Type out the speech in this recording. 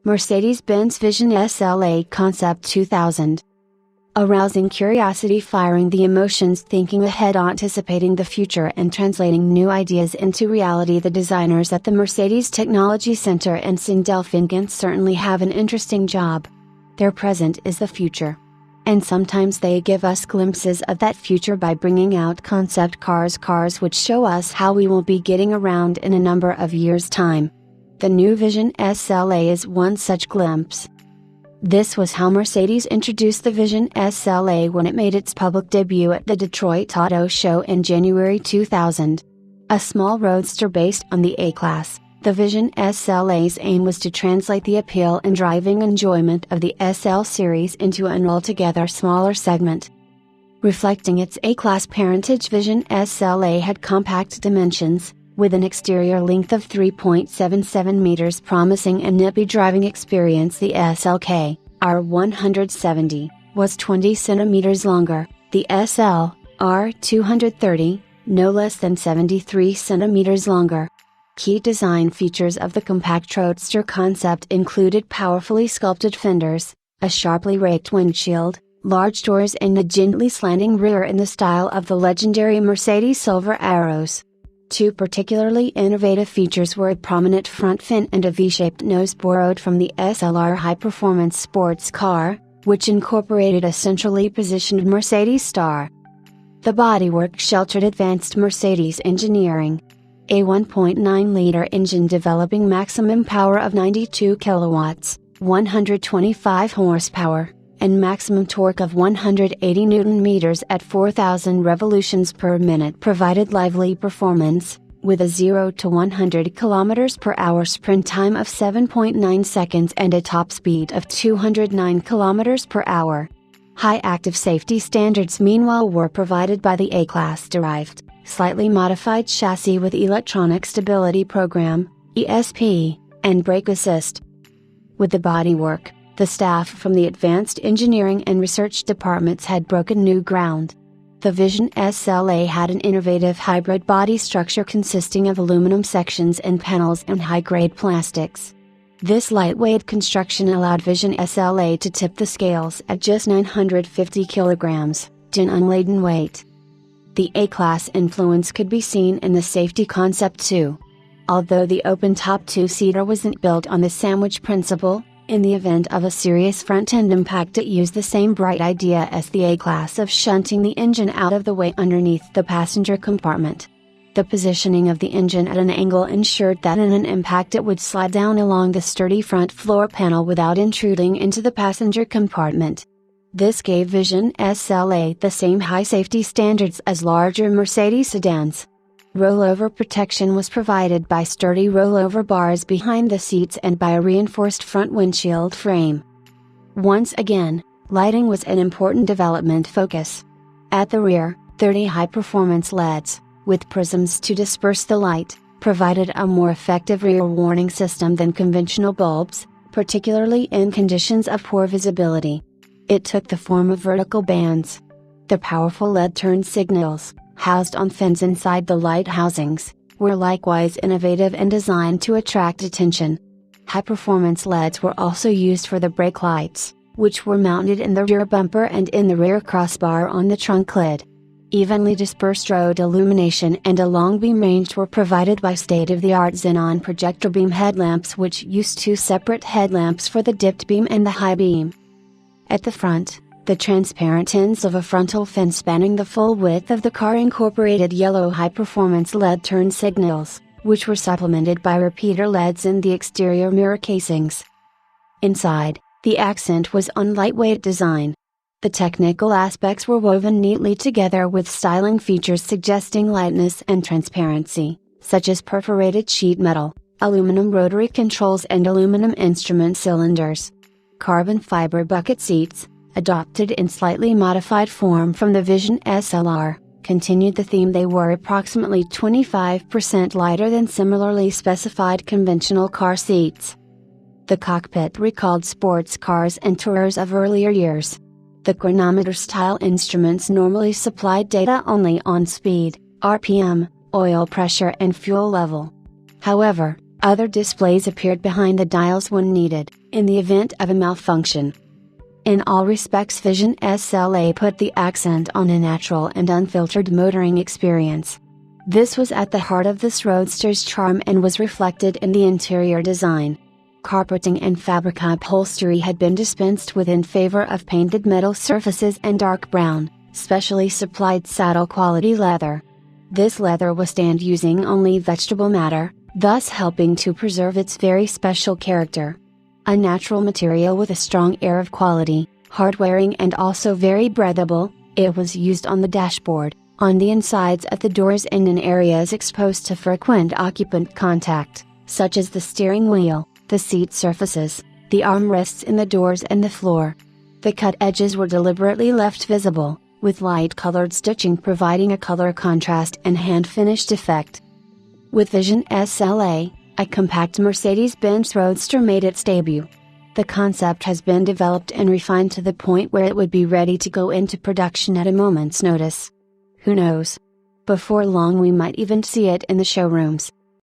Mercedes-Benz Vision SLA Concept 2000. Arousing curiosity, firing the emotions, thinking ahead, anticipating the future, and translating new ideas into reality. The designers at the Mercedes Technology Center in Sindelfingen certainly have an interesting job. Their present is the future. And sometimes they give us glimpses of that future by bringing out concept cars which show us how we will be getting around in a number of years' time. The new Vision SLA is one such glimpse. This was how Mercedes introduced the Vision SLA when it made its public debut at the Detroit Auto Show in January 2000. A small roadster based on the A-Class, the Vision SLA's aim was to translate the appeal and driving enjoyment of the SL series into an altogether smaller segment. Reflecting its A-Class parentage, Vision SLA had compact dimensions, with an exterior length of 3.77 meters, promising a nippy driving experience. The SLK R170 was 20 centimeters longer, the SL R230, no less than 73 centimeters longer. Key design features of the compact roadster concept included powerfully sculpted fenders, a sharply raked windshield, large doors, and a gently slanting rear in the style of the legendary Mercedes Silver Arrows. Two particularly innovative features were a prominent front fin and a V-shaped nose borrowed from the SLR high-performance sports car, which incorporated a centrally positioned Mercedes star. The bodywork sheltered advanced Mercedes engineering. A 1.9-liter engine developing maximum power of 92 kilowatts, 125 horsepower, and maximum torque of 180 Nm at 4,000 revolutions per minute provided lively performance, with a 0 to 100 km per hour sprint time of 7.9 seconds and a top speed of 209 km per hour. High active safety standards meanwhile were provided by the A-Class derived, slightly modified chassis with electronic stability program, ESP, and brake assist. With the bodywork, the staff from the Advanced Engineering and Research departments had broken new ground. The Vision SLA had an innovative hybrid body structure consisting of aluminum sections and panels and high-grade plastics. This lightweight construction allowed Vision SLA to tip the scales at just 950 kilograms, an unladen weight. The A-Class influence could be seen in the safety concept too. Although the open-top two-seater wasn't built on the sandwich principle, in the event of a serious front-end impact it used the same bright idea as the A-Class of shunting the engine out of the way underneath the passenger compartment. The positioning of the engine at an angle ensured that in an impact it would slide down along the sturdy front floor panel without intruding into the passenger compartment. This gave Vision SLA the same high safety standards as larger Mercedes sedans. Rollover protection was provided by sturdy rollover bars behind the seats and by a reinforced front windshield frame. Once again, lighting was an important development focus. At the rear, 30 high-performance LEDs, with prisms to disperse the light, provided a more effective rear warning system than conventional bulbs, particularly in conditions of poor visibility. It took the form of vertical bands. The powerful LED turn signals, housed on fins inside the light housings, were likewise innovative and designed to attract attention. High-performance LEDs were also used for the brake lights, which were mounted in the rear bumper and in the rear crossbar on the trunk lid. Evenly dispersed road illumination and a long beam range were provided by state-of-the-art xenon projector beam headlamps, which used two separate headlamps for the dipped beam and the high beam. At the front, the transparent ends of a frontal fin spanning the full width of the car incorporated yellow high-performance LED turn signals, which were supplemented by repeater LEDs in the exterior mirror casings. Inside, the accent was on lightweight design. The technical aspects were woven neatly together with styling features suggesting lightness and transparency, such as perforated sheet metal, aluminum rotary controls and aluminum instrument cylinders. Carbon fiber bucket seats, adopted in slightly modified form from the Vision SLR, continued the theme. They were approximately 25% lighter than similarly specified conventional car seats. The cockpit recalled sports cars and tourers of earlier years. The chronometer-style instruments normally supplied data only on speed, RPM, oil pressure and fuel level. However, other displays appeared behind the dials when needed, in the event of a malfunction. In all respects, Vision SLA put the accent on a natural and unfiltered motoring experience. This was at the heart of this roadster's charm and was reflected in the interior design. Carpeting and fabric upholstery had been dispensed with in favor of painted metal surfaces and dark brown, specially supplied saddle quality leather. This leather was tanned using only vegetable matter, thus helping to preserve its very special character. A natural material with a strong air of quality, hard-wearing and also very breathable, it was used on the dashboard, on the insides of the doors and in areas exposed to frequent occupant contact, such as the steering wheel, the seat surfaces, the armrests in the doors and the floor. The cut edges were deliberately left visible, with light-colored stitching providing a color contrast and hand-finished effect. With Vision SLA, a compact Mercedes-Benz Roadster made its debut. The concept has been developed and refined to the point where it would be ready to go into production at a moment's notice. Who knows? Before long we might even see it in the showrooms.